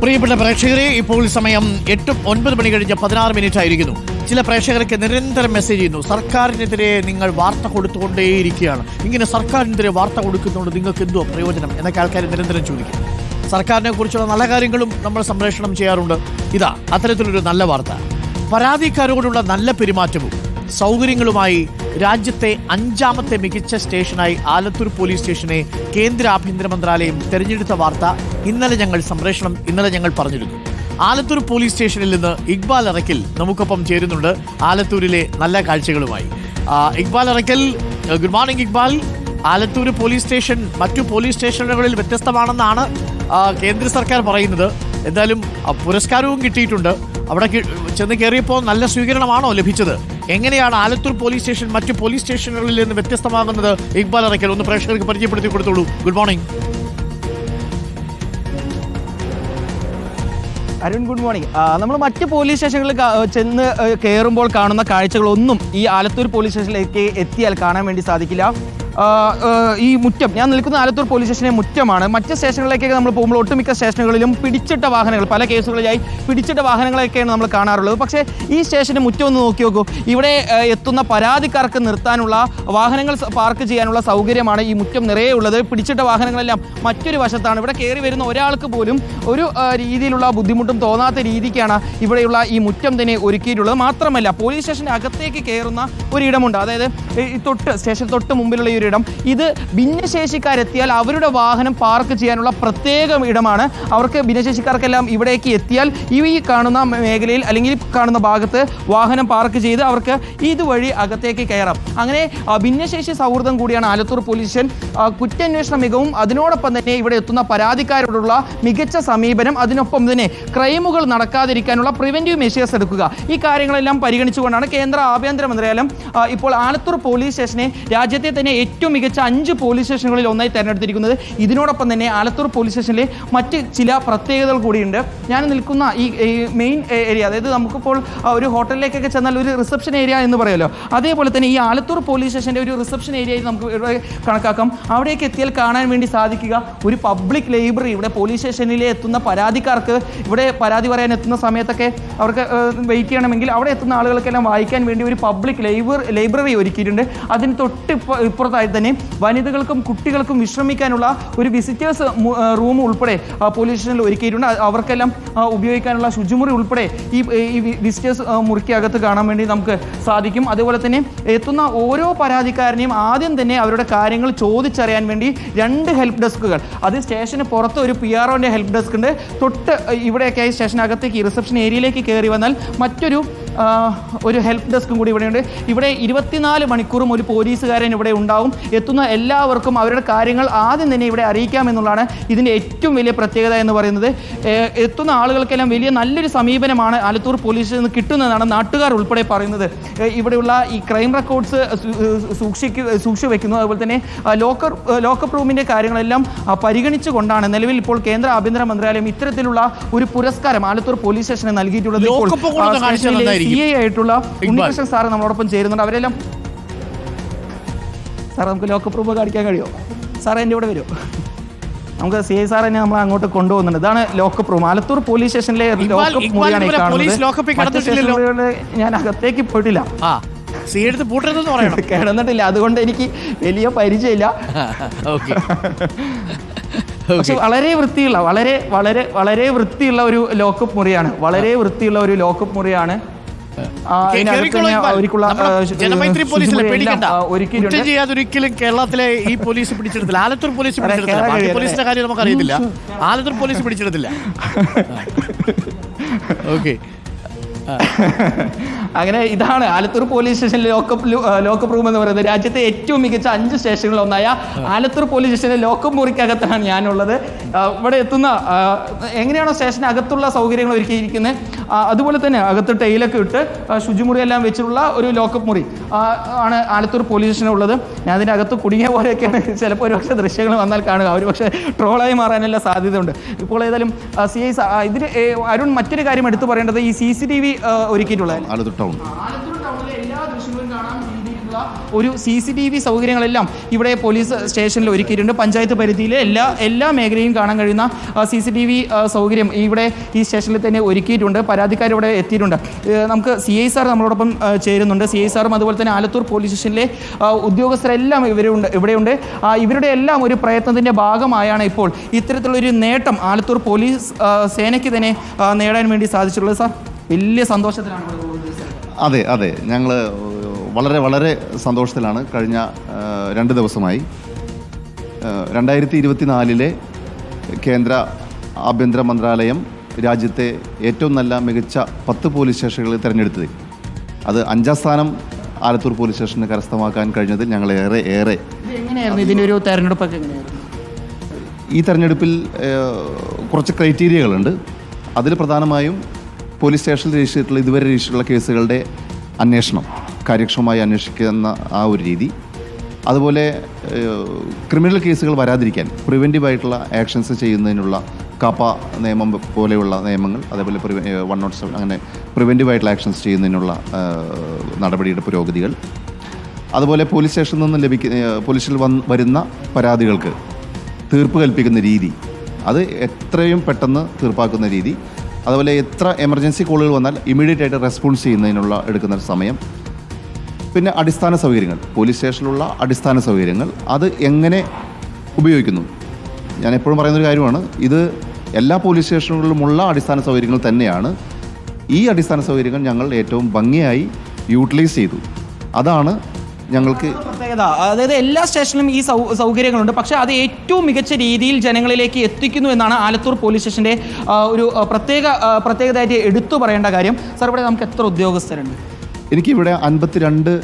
പ്രിയപ്പെട്ട പ്രേക്ഷകരെ, ഇപ്പോൾ സമയം 8:09 മണി കഴിഞ്ഞ് 16 മിനിറ്റ് ആയിരിക്കുന്നു. ചില പ്രേക്ഷകർക്ക് നിരന്തരം മെസ്സേജ് ചെയ്യുന്നു, സർക്കാരിനെതിരെ നിങ്ങൾ വാർത്ത കൊടുത്തുകൊണ്ടേയിരിക്കുകയാണ്, ഇങ്ങനെ സർക്കാരിനെതിരെ വാർത്ത കൊടുക്കുന്നതുകൊണ്ട് നിങ്ങൾക്ക് എന്തോ പ്രയോജനം എന്നൊക്കെ ആൾക്കാർ നിരന്തരം ചോദിക്കും. സർക്കാരിനെ കുറിച്ചുള്ള നല്ല കാര്യങ്ങളും നമ്മൾ സംപ്രേഷണം ചെയ്യാറുണ്ട്. ഇതാ അത്തരത്തിലൊരു നല്ല വാർത്ത. പരാതിക്കാരോടുള്ള നല്ല പെരുമാറ്റവും സൗകര്യങ്ങളുമായി രാജ്യത്തെ 5ാമത്തെ മികച്ച സ്റ്റേഷനായി ആലത്തൂർ പോലീസ് സ്റ്റേഷനെ കേന്ദ്ര ആഭ്യന്തര മന്ത്രാലയം തെരഞ്ഞെടുത്ത വാർത്ത ഇന്നലെ ഞങ്ങൾ പറഞ്ഞിരുന്നു. ആലത്തൂർ പോലീസ് സ്റ്റേഷനിൽ നിന്ന് ഇക്ബാൽ അറക്കൽ നമുക്കൊപ്പം ചേരുന്നുണ്ട് ആലത്തൂരിലെ നല്ല കാഴ്ചകളുമായി. Iqbal Arakkal, good morning Iqbal. Alathur police station മറ്റു പോലീസ് സ്റ്റേഷനുകളിൽ വ്യത്യസ്തമാണെന്നാണ് കേന്ദ്ര സർക്കാർ പറയുന്നത്. എന്തായാലും പുരസ്കാരവും കിട്ടിയിട്ടുണ്ട്. അവിടെ ചെന്ന് കയറിയപ്പോൾ നല്ല സ്വീകരണമാണോ ലഭിച്ചത്? എങ്ങനെയാണ് ആലത്തൂർ പോലീസ് സ്റ്റേഷൻ മറ്റു പോലീസ് സ്റ്റേഷനുകളിൽ നിന്ന് വ്യത്യസ്തമാകുന്നത്? ഇക്ബാൽ അറക്കൽ ഒന്ന് പ്രേക്ഷകർക്ക് പരിചയപ്പെടുത്തി കൊടുത്തോളൂ. Good morning. Arun, good morning. നമ്മൾ മറ്റ് പോലീസ് സ്റ്റേഷനുകളിൽ ചെന്ന് കയറുമ്പോൾ കാണുന്ന കാഴ്ചകളൊന്നും ഈ ആലത്തൂർ പോലീസ് സ്റ്റേഷനിലേക്ക് എത്തിയാൽ കാണാൻ വേണ്ടി സാധിക്കില്ല. ഈ മുറ്റം, ഞാൻ നിൽക്കുന്ന ആലത്തൂർ പോലീസ് സ്റ്റേഷനെ മുറ്റമാണ്. മറ്റ് സ്റ്റേഷനുകളിലേക്കൊക്കെ നമ്മൾ പോകുമ്പോൾ ഒട്ടുമിക്ക സ്റ്റേഷനുകളിലും പിടിച്ചിട്ട വാഹനങ്ങൾ, പല കേസുകളിലായി പിടിച്ചിട്ട വാഹനങ്ങളൊക്കെയാണ് നമ്മൾ കാണാറുള്ളത്. പക്ഷേ ഈ സ്റ്റേഷൻ്റെ മുറ്റം ഒന്ന് നോക്കി നോക്കൂ. ഇവിടെ എത്തുന്ന പരാതിക്കാർക്ക് നിർത്താനുള്ള, വാഹനങ്ങൾ പാർക്ക് ചെയ്യാനുള്ള സൗകര്യമാണ് ഈ മുറ്റം നിറയെ ഉള്ളത്. പിടിച്ചിട്ട വാഹനങ്ങളെല്ലാം മറ്റൊരു വശത്താണ്. ഇവിടെ കയറി വരുന്ന ഒരാൾക്ക് പോലും ഒരു രീതിയിലുള്ള ബുദ്ധിമുട്ടും തോന്നാത്ത രീതിക്കാണ് ഇവിടെയുള്ള ഈ മുറ്റം തന്നെ ഒരുക്കിയിട്ടുള്ളത്. മാത്രമല്ല, പോലീസ് സ്റ്റേഷൻ്റെ അകത്തേക്ക് കയറുന്ന ഒരിടമുണ്ട്. അതായത് ഈ സ്റ്റേഷൻ തൊട്ട് മുമ്പിലുള്ള ഈ ഇടം, ഇത് ഭിന്നശേഷിക്കാരെത്തിയാൽ അവരുടെ വാഹനം പാർക്ക് ചെയ്യാനുള്ള പ്രത്യേക ഇടമാണ്. അവർക്ക് ഭിന്നശേഷിക്കാർക്കെല്ലാം ഇവിടേക്ക് എത്തിയാൽ ഈ കാണുന്ന മേഖലയിൽ അല്ലെങ്കിൽ കാണുന്ന ഭാഗത്ത് വാഹനം പാർക്ക് ചെയ്ത് അവർക്ക് ഇതുവഴി അകത്തേക്ക് കയറാം. അങ്ങനെ ഭിന്നശേഷി സൗഹൃദം കൂടിയാണ് ആലത്തൂർ പോലീസ് സ്റ്റേഷൻ. കുറ്റാന്വേഷണ മികവും അതിനോടൊപ്പം തന്നെ ഇവിടെ എത്തുന്ന പരാതിക്കാരോടുള്ള മികച്ച സമീപനം, അതിനൊപ്പം തന്നെ ക്രൈമുകൾ നടക്കാതിരിക്കാനുള്ള പ്രിവെന്റീവ് മെഷേഴ്സ് എടുക്കുക, ഈ കാര്യങ്ങളെല്ലാം പരിഗണിച്ചുകൊണ്ടാണ് കേന്ദ്ര ആഭ്യന്തര മന്ത്രാലയം ഇപ്പോൾ ആലത്തൂർ പോലീസ് സ്റ്റേഷനെ രാജ്യത്തെ തന്നെ ഏറ്റവും മികച്ച 5 പോലീസ് സ്റ്റേഷനുകളിൽ ഒന്നായി തിരഞ്ഞെടുത്തിരിക്കുന്നത്. ഇതിനോടൊപ്പം തന്നെ ആലത്തൂർ പോലീസ് സ്റ്റേഷനിലെ മറ്റ് ചില പ്രത്യേകതകൾ കൂടിയുണ്ട്. ഞാൻ നിൽക്കുന്ന ഈ മെയിൻ ഏരിയ, അതായത് നമുക്കിപ്പോൾ ഒരു ഹോട്ടലിലേക്കൊക്കെ ചെന്നാൽ ഒരു റിസപ്ഷൻ ഏരിയ എന്ന് പറയുമല്ലോ, അതേപോലെ തന്നെ ഈ ആലത്തൂർ പോലീസ് സ്റ്റേഷൻ്റെ ഒരു റിസപ്ഷൻ ഏരിയയിൽ നമുക്ക് ഇവിടെ കണക്കാക്കാം. അവിടേക്ക് എത്തിയാൽ കാണാൻ വേണ്ടി സാധിക്കുക ഒരു പബ്ലിക് ലൈബ്രറി. ഇവിടെ പോലീസ് സ്റ്റേഷനിലെ എത്തുന്ന പരാതിക്കാർക്ക് ഇവിടെ പരാതി പറയാൻ എത്തുന്ന സമയത്തൊക്കെ അവർക്ക് വെയിറ്റ് ചെയ്യണമെങ്കിൽ അവിടെ എത്തുന്ന ആളുകൾക്കെല്ലാം വായിക്കാൻ വേണ്ടി ഒരു പബ്ലിക് ലൈബ്രറി ഒരുക്കിയിട്ടുണ്ട്. അതിന് തൊട്ട് ഇപ്പുറത്തായി തന്നെ വനിതകൾക്കും കുട്ടികൾക്കും വിശ്രമിക്കാനുള്ള ഒരു വിസിറ്റേഴ്സ് റൂം ഉൾപ്പെടെ പോലീസ് സ്റ്റേഷനിൽ ഒരുക്കിയിട്ടുണ്ട്. അവർക്കെല്ലാം ഉപയോഗിക്കാനുള്ള ശുചിമുറി ഉൾപ്പെടെ ഈ വിസിറ്റേഴ്സ് മുറിക്കകത്ത് കാണാൻ വേണ്ടി നമുക്ക് സാധിക്കും. അതേപോലെ തന്നെ എത്തുന്ന ഓരോ പരാതിക്കാരനെയും ആദ്യം തന്നെ അവരുടെ കാര്യങ്ങൾ ചോദിച്ചറിയാൻ വേണ്ടി 2 ഹെൽപ്പ് ഡെസ്കുകൾ, അത് സ്റ്റേഷന് പുറത്ത് ഒരു PROൻ്റെ ഹെൽപ്പ് ഡെസ്ക് ഉണ്ട്. തൊട്ട് ഇവിടെയൊക്കെയായി സ്റ്റേഷനകത്തേക്ക് റിസപ്ഷൻ ഏരിയയിലേക്ക് കയറി വന്നാൽ മറ്റൊരു ഹെൽപ്പ് ഡെസ്കും കൂടി ഇവിടെയുണ്ട്. ഇവിടെ 24 മണിക്കൂറും ഒരു പോലീസുകാരൻ ഇവിടെ ഉണ്ടാവും. എത്തുന്ന എല്ലാവർക്കും അവരുടെ കാര്യങ്ങൾ ആദ്യം തന്നെ ഇവിടെ അറിയിക്കാമെന്നുള്ളതാണ് ഇതിൻ്റെ ഏറ്റവും വലിയ പ്രത്യേകത എന്ന് പറയുന്നത്. എത്തുന്ന ആളുകൾക്കെല്ലാം വലിയ നല്ലൊരു സമീപനമാണ് ആലത്തൂർ പോലീസിൽ നിന്ന് കിട്ടുന്നതെന്നാണ് നാട്ടുകാർ ഉൾപ്പെടെ പറയുന്നത്. ഇവിടെയുള്ള ഈ ക്രൈം റെക്കോർഡ്സ് സൂക്ഷിച്ചു വയ്ക്കുന്നു. അതുപോലെ തന്നെ ലോക്കപ്പ് റൂമിൻ്റെ കാര്യങ്ങളെല്ലാം പരിഗണിച്ചുകൊണ്ടാണ് നിലവിൽ ഇപ്പോൾ കേന്ദ്ര ആഭ്യന്തര മന്ത്രാലയം ഇത്തരത്തിലുള്ള ഒരു പുരസ്കാരം ആലത്തൂർ പോലീസ് സ്റ്റേഷന് നൽകിയിട്ടുള്ളത്. CI ആയിട്ടുള്ള ഉണ്ണികൃഷ്ണൻ സാറ് നമ്മളോടൊപ്പം ചേരുന്നുണ്ട്. അവരെല്ലാം സാർ, നമുക്ക് ലോക്കപ്പ് റൂം കാണിക്കാൻ കഴിയുമോ? സാർ എൻ്റെ ഇവിടെ വരുമോ? നമുക്ക് CI സാർ തന്നെ നമ്മൾ അങ്ങോട്ട് കൊണ്ടുപോകുന്നുണ്ട്. ഇതാണ് ലോക്കപ്പ് റൂം. ആലത്തൂർ പോലീസ് സ്റ്റേഷനിലെ ലോക്കപ്പ് മുറിയാണ് ഈ കാണുന്നത്. ഞാൻ അകത്തേക്ക് പോയിട്ടില്ല, കിടന്നിട്ടില്ല, അതുകൊണ്ട് എനിക്ക് വലിയ പരിചയമില്ല. പക്ഷെ വളരെ വൃത്തിയുള്ള, വളരെ വൃത്തിയുള്ള ഒരു ലോക്കപ്പ് മുറിയാണ്. വളരെ വൃത്തിയുള്ള ഒരു ലോക്കപ്പ് മുറിയാണ്. ഒരിക്കലും കേരളത്തിലെ ഈ പോലീസ് പിടിച്ചെടുത്തില്ല, ആലത്തൂർ പോലീസ് പിടിച്ചെടുത്തില്ല. പോലീസിന്റെ കാര്യം നമുക്ക് അറിയത്തില്ല, ആലത്തൂർ പോലീസ് പിടിച്ചെടുത്തില്ല. ഓക്കെ, അങ്ങനെ ഇതാണ് ആലത്തൂർ പോലീസ് സ്റ്റേഷനിലെ ലോക്കപ്പ് റൂം എന്ന് പറയുന്നത്. രാജ്യത്തെ ഏറ്റവും മികച്ച 5 സ്റ്റേഷനുകളിൽ ഒന്നായ ആലത്തൂർ പോലീസ് സ്റ്റേഷനിലെ ലോക്കപ്പ് മുറിക്കകത്താണ് ഞാനുള്ളത്. ഇവിടെ എത്തുന്ന എങ്ങനെയാണോ സ്റ്റേഷന് അകത്തുള്ള സൗകര്യങ്ങൾ ഒരുക്കിയിരിക്കുന്നത്, അതുപോലെ തന്നെ അകത്ത് ടൈലൊക്കെ ഇട്ട് ശുചിമുറിയെല്ലാം വെച്ചിട്ടുള്ള ഒരു ലോക്കപ്പ് മുറി ആണ് ആലത്തൂർ പോലീസ് സ്റ്റേഷനുള്ളത്. ഞാൻ അതിൻ്റെ അകത്ത് കുടുങ്ങിയ പോലെയൊക്കെയാണ് ചിലപ്പോൾ ഒരുപക്ഷെ ദൃശ്യങ്ങൾ വന്നാൽ കാണുക, ഒരുപക്ഷെ ട്രോളായി മാറാനുള്ള സാധ്യതയുണ്ട്. ഇപ്പോൾ ഏതായാലും CI ഇതിന് അരുൺ, മറ്റൊരു കാര്യം എടുത്തു പറയേണ്ടത് ഈ CCTV ഒരുക്കിയിട്ടുള്ളത്. ആലത്തൂർ ടൗണിലെ എല്ലാ ദൃശ്യങ്ങളും കാണാൻ രീതിയിലുള്ള ഒരു CCTV സൗകര്യങ്ങളെല്ലാം ഇവിടെ പോലീസ് സ്റ്റേഷനിൽ ഒരുക്കിയിട്ടുണ്ട്. പഞ്ചായത്ത് പരിധിയിലെ എല്ലാ മേഖലയും കാണാൻ കഴിയുന്ന CCTV സൗകര്യം ഇവിടെ ഈ സ്റ്റേഷനിൽ തന്നെ ഒരുക്കിയിട്ടുണ്ട്. പരാതിക്കാർ ഇവിടെ എത്തിയിട്ടുണ്ട്. നമുക്ക് CI സാർ നമ്മളോടൊപ്പം ചേരുന്നുണ്ട്. CI സാറും അതുപോലെ തന്നെ ആലത്തൂർ പോലീസ് സ്റ്റേഷനിലെ ഉദ്യോഗസ്ഥരെല്ലാം ഇവിടെയുണ്ട്. ഇവരുടെ എല്ലാം ഒരു പ്രയത്നത്തിൻ്റെ ഭാഗമായാണ് ഇപ്പോൾ ഇത്തരത്തിലുള്ളൊരു നേട്ടം ആലത്തൂർ പോലീസ് സേനയ്ക്ക് തന്നെ നേടാൻ വേണ്ടി സാധിച്ചിട്ടുള്ളത്. സാർ, വലിയ സന്തോഷത്തിലാണ്. അതെ ഞങ്ങൾ വളരെ വളരെ സന്തോഷത്തിലാണ്. കഴിഞ്ഞ 2 ദിവസമായി 2024 കേന്ദ്ര ആഭ്യന്തര മന്ത്രാലയം രാജ്യത്തെ ഏറ്റവും നല്ല മികച്ച 10 പോലീസ് സ്റ്റേഷനുകളിൽ തിരഞ്ഞെടുത്തത്. അത് 5ാം സ്ഥാനം ആലത്തൂർ പോലീസ് സ്റ്റേഷന് കരസ്ഥമാക്കാൻ കഴിഞ്ഞതിൽ ഞങ്ങൾ ഏറെ എങ്ങനെയായിരുന്നു ഇതിൻ്റെ ഒരു തെരഞ്ഞെടുപ്പൊക്കെ എങ്ങനെയായിരുന്നു? ഈ തെരഞ്ഞെടുപ്പിൽ കുറച്ച് ക്രൈറ്റീരിയകളുണ്ട്. അതിൽ പ്രധാനമായും പോലീസ് സ്റ്റേഷനിൽ രജിസ്റ്റർ ഇതുവരെ രജിസ്റ്ററുള്ള കേസുകളുടെ അന്വേഷണം കാര്യക്ഷമമായി അന്വേഷിക്കുന്ന ആ ഒരു രീതി, അതുപോലെ ക്രിമിനൽ കേസുകൾ വരാതിരിക്കാൻ പ്രിവെൻറ്റീവായിട്ടുള്ള ആക്ഷൻസ് ചെയ്യുന്നതിനുള്ള കാപ്പ നിയമം പോലെയുള്ള നിയമങ്ങൾ, അതേപോലെ 107 അങ്ങനെ പ്രിവെൻറ്റീവായിട്ടുള്ള ആക്ഷൻസ് ചെയ്യുന്നതിനുള്ള നടപടിയുടെ പുരോഗതികൾ, അതുപോലെ പോലീസ് സ്റ്റേഷനിൽ നിന്ന് പോലീസിൽ വരുന്ന പരാതികൾക്ക് തീർപ്പ് കൽപ്പിക്കുന്ന രീതി, അത് എത്രയും പെട്ടെന്ന് തീർപ്പാക്കുന്ന രീതി, അതുപോലെ എത്ര എമർജൻസി കോളുകൾ വന്നാൽ ഇമ്മീഡിയറ്റ് ആയിട്ട് റെസ്പോൺസ് ചെയ്യുന്നതിനുള്ള എടുക്കുന്ന സമയം, പിന്നെ അടിസ്ഥാന സൗകര്യങ്ങൾ, പോലീസ് സ്റ്റേഷനിലുള്ള അടിസ്ഥാന സൗകര്യങ്ങൾ അത് എങ്ങനെ ഉപയോഗിക്കുന്നു. ഞാൻ എപ്പോഴും പറയുന്നൊരു കാര്യമാണ്, ഇത് എല്ലാ പോലീസ് സ്റ്റേഷനുകളിലുമുള്ള അടിസ്ഥാന സൗകര്യങ്ങൾ തന്നെയാണ്. ഈ അടിസ്ഥാന സൗകര്യങ്ങൾ ഞങ്ങൾ ഏറ്റവും ഭംഗിയായി യൂട്ടിലൈസ് ചെയ്തു. അതാണ് ഞങ്ങൾക്ക് പ്രത്യേകത. അതായത് എല്ലാ സ്റ്റേഷനിലും ഈ സൗകര്യങ്ങളുണ്ട്, പക്ഷേ അത് ഏറ്റവും മികച്ച രീതിയിൽ ജനങ്ങളിലേക്ക് എത്തിക്കുന്നു എന്നാണ് ആലത്തൂർ പോലീസ് സ്റ്റേഷൻ്റെ ഒരു പ്രത്യേകതയായിട്ട് എടുത്തു പറയേണ്ട കാര്യം. സാർ, ഇവിടെ നമുക്ക് എത്ര ഉദ്യോഗസ്ഥരുണ്ട്? എനിക്കിവിടെ 52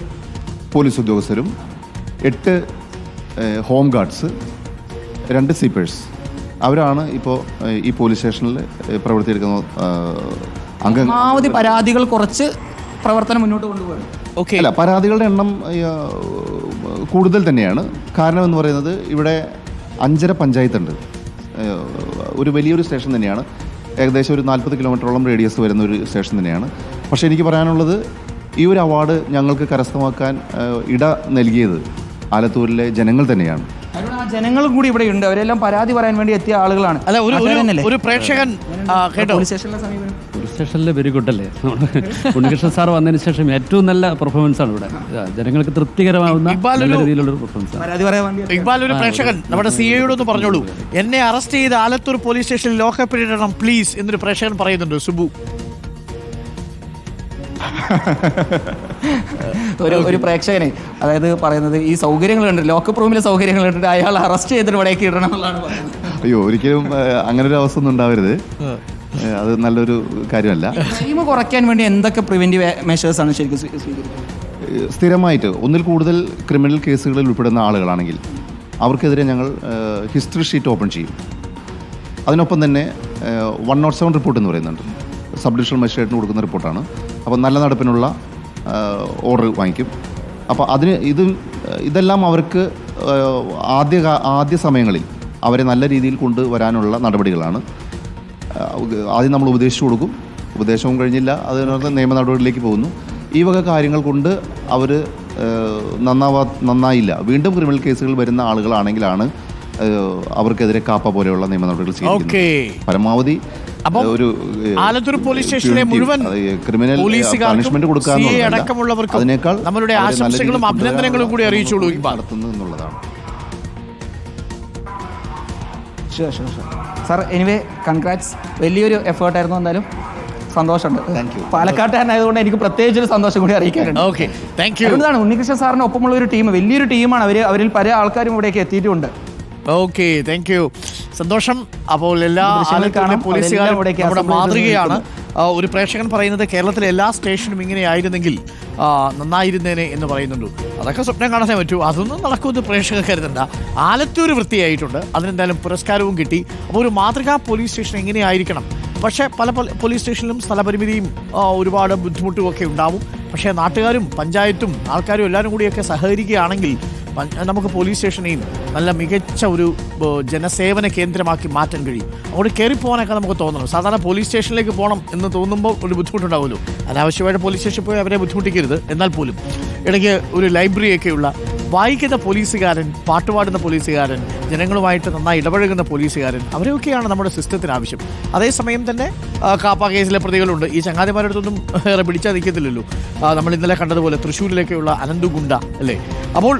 പോലീസ് ഉദ്യോഗസ്ഥരും 8 ഹോം ഗാർഡ്സ്, 2 സീപ്പേഴ്സ്, അവരാണ് ഇപ്പോൾ ഈ പോലീസ് സ്റ്റേഷനിൽ പ്രവർത്തിയെടുക്കുന്ന അംഗങ്ങൾ. പരമാവധി പരാതികൾ കുറച്ച് പ്രവർത്തനം മുന്നോട്ട് കൊണ്ടുപോകും. അല്ല, പരാതികളുടെ എണ്ണം കൂടുതൽ തന്നെയാണ്. കാരണം എന്ന് പറയുന്നത് ഇവിടെ 5.5 പഞ്ചായത്തുണ്ട്. ഒരു വലിയൊരു സ്റ്റേഷൻ തന്നെയാണ്. ഏകദേശം ഒരു 40 കിലോമീറ്ററോളം റേഡിയസ് വരുന്ന ഒരു സ്റ്റേഷൻ തന്നെയാണ്. പക്ഷേ എനിക്ക് പറയാനുള്ളത്, ഈ ഒരു അവാർഡ് ഞങ്ങൾക്ക് കരസ്ഥമാക്കാൻ ഇട നൽകിയത് ആലത്തൂരിലെ ജനങ്ങൾ തന്നെയാണ്. ജനങ്ങളും കൂടി ഇവിടെ ഉണ്ട്. അവരെല്ലാം പരാതി പറയാൻ വേണ്ടി എത്തിയ ആളുകളാണ്. അല്ല, ഒരു പ്രേക്ഷകൻ കേട്ടോ, പോലീസ് സ്റ്റേഷനിൽ വെരി ഗുഡ് അല്ലേ? ഉണ്ണികൃഷ്ണൻ സാർ വന്നതിന് ശേഷം ഏറ്റവും നല്ല പെർഫോമൻസ് ആണ് ഇവിടെ. ജനങ്ങൾക്ക് തൃപ്തികരമാവുന്ന രീതിയിലുള്ള പെർഫോമൻസ്. ഇക്ബാൽ, ഒരു പ്രേക്ഷകൻ നമ്മുടെ CIയോടൊന്ന് പറഞ്ഞോളൂ, എന്നെ അറസ്റ്റ് ചെയ്ത് ആലത്തൂർ പോലീസ് സ്റ്റേഷനിൽ ലോക്കപ്പ് ഇടണം പ്ലീസ് എന്നൊരു പ്രേക്ഷകൻ പറയുന്നുണ്ട്. സുബു, ഒരു പ്രേക്ഷകനെ അതായത് പറയുന്നത്, ഈ സൗകര്യങ്ങളുണ്ട്, ലോക്കപ്പ് റൂമിലെ സൗകര്യങ്ങളുണ്ട്, അയാൾ അറസ്റ്റ് ചെയ്തിട്ട് ഇവിടേക്ക് ഇടണം എന്നുള്ളതാണ് പറയുന്നത്. അയ്യോ, ഒരിക്കലും അങ്ങനെ ഒരു അവസ്ഥ ഒന്നും ഉണ്ടാവരുത്. അത് നല്ലൊരു കാര്യമല്ല. ക്രൈം കുറയ്ക്കാൻ വേണ്ടി എന്തൊക്കെ പ്രിവെന്റീവ് മെഷേഴ്സ് ആണ് ശരിക്കും സ്വീകരിക്കുന്നത്? സ്ഥിരമായിട്ട് ഒന്നിൽ കൂടുതൽ ക്രിമിനൽ കേസുകളിൽ ഉൾപ്പെടുന്ന ആളുകളാണെങ്കിൽ അവർക്കെതിരെ ഞങ്ങൾ ഹിസ്റ്ററി ഷീറ്റ് ഓപ്പൺ ചെയ്യും. അതിനൊപ്പം തന്നെ 107 റിപ്പോർട്ട് എന്ന് പറയുന്നുണ്ട്. സബ് ഡിവിഷണൽ മജിസ്ട്രേറ്റിന് കൊടുക്കുന്ന റിപ്പോർട്ടാണ്. അപ്പോൾ നല്ല നടപ്പിനുള്ള ഓർഡർ വാങ്ങിക്കും. അപ്പോൾ ഇതെല്ലാം അവർക്ക് ആദ്യ സമയങ്ങളിൽ അവരെ നല്ല രീതിയിൽ കൊണ്ടുവരാനുള്ള നടപടികളാണ്. ആദ്യം നമ്മൾ ഉപദേശിച്ചു കൊടുക്കും. ഉപദേശവും കഴിഞ്ഞില്ല, അതിനകത്ത് നിയമ നടപടികളിലേക്ക് പോകുന്നു. ഈ വക കാര്യങ്ങൾ കൊണ്ട് അവർ നന്നായില്ല, വീണ്ടും ക്രിമിനൽ കേസുകൾ വരുന്ന ആളുകളാണെങ്കിലാണ് അവർക്കെതിരെ കാപ്പ പോലെയുള്ള നിയമ നടപടികൾ സ്വീകരിക്കുന്നത്. പരമാവധി ഒരു ആലത്തൂർ പോലീസ് സ്റ്റേഷനിലെ മുഴുവൻ ക്രിമിനൽ പണിഷ്മെന്റ് കൊടുക്കാറുള്ളവർക്കും അതിനേക്കാൾ നമ്മളുടെ ആശംസകളും അഭിനന്ദനങ്ങളും കൂടി അറിയിച്ചോളൂ എന്നുള്ളതാണ്. Sir, anyway congrats. വലിയൊരു എഫേർട്ടായിരുന്നു. എന്തായാലും സന്തോഷമുണ്ട്. പാലക്കാട്ടുകാരനായതുകൊണ്ട് എനിക്ക് പ്രത്യേകിച്ചൊരു സന്തോഷം കൂടി അറിയിക്കാറുണ്ട്. Okay, thank you. എന്താണ് ഉണ്ണികൃഷ്ണൻ സാറിന് ഒപ്പമുള്ള ഒരു ടീം, വലിയൊരു ടീമാണ്. അവരിൽ പല ആൾക്കാരും ഇവിടേക്ക് എത്തിയിട്ടുണ്ട്. ഓക്കെ, താങ്ക് യു, സന്തോഷം. അപ്പോൾ എല്ലാ പോലീസുകാരും നമ്മുടെ മാതൃകയാണ്. ഒരു പ്രേക്ഷകൻ പറയുന്നത് കേരളത്തിലെ എല്ലാ സ്റ്റേഷനും ഇങ്ങനെ ആയിരുന്നെങ്കിൽ നന്നായിരുന്നേനെ എന്ന് പറയുന്നുണ്ട്. അതൊക്കെ സ്വപ്നം കാണാനേ പറ്റൂ. അതൊന്നും നടക്കുമെന്ന് പ്രേക്ഷകർ കരുതണ്ട. ആലത്തൂർ വൃത്തിയായിട്ടുണ്ട്, അതിനെന്തായാലും പുരസ്കാരവും കിട്ടി. അപ്പോൾ ഒരു മാതൃകാ പോലീസ് സ്റ്റേഷൻ എങ്ങനെയായിരിക്കണം? പക്ഷേ പല പോലീസ് സ്റ്റേഷനിലും സ്ഥലപരിമിതിയും ഒരുപാട് ബുദ്ധിമുട്ടുമൊക്കെ ഉണ്ടാവും. പക്ഷേ നാട്ടുകാരും പഞ്ചായത്തും ആൾക്കാരും എല്ലാവരും കൂടിയൊക്കെ സഹകരിക്കുകയാണെങ്കിൽ നമുക്ക് പോലീസ് സ്റ്റേഷനെയും നല്ല മികച്ച ഒരു ജനസേവന കേന്ദ്രമാക്കി മാറ്റാൻ കഴിയും. അങ്ങോട്ട് കയറിപ്പോകാനൊക്കെ നമുക്ക് തോന്നണം. സാധാരണ പോലീസ് സ്റ്റേഷനിലേക്ക് പോകണം എന്ന് തോന്നുമ്പോൾ ഒരു ബുദ്ധിമുട്ടുണ്ടാവുമല്ലോ. അനാവശ്യമായിട്ട് പോലീസ് സ്റ്റേഷനിൽ പോയി അവരെ ബുദ്ധിമുട്ടിക്കരുത്. എന്നാൽ പോലും ഇടയ്ക്ക് ഒരു ലൈബ്രറിയൊക്കെയുള്ള വായിക്കുന്ന പോലീസുകാരൻ, പാട്ടുപാടുന്ന പോലീസുകാരൻ, ജനങ്ങളുമായിട്ട് നന്നായി ഇടപഴകുന്ന പോലീസുകാരൻ, അവരെയൊക്കെയാണ് നമ്മുടെ സിസ്റ്റത്തിന് ആവശ്യം. അതേസമയം തന്നെ കാപ്പ കേസിലെ പ്രതികളുണ്ട്. ഈ ചങ്ങാതിമാരുടെ അടുത്തൊന്നും ഏറെ പിടിച്ചാൽ നിൽക്കത്തില്ലല്ലോ. നമ്മൾ ഇന്നലെ കണ്ടതുപോലെ തൃശ്ശൂരിലേക്കുള്ള അനന്തു ഗുണ്ട അല്ലേ. അപ്പോൾ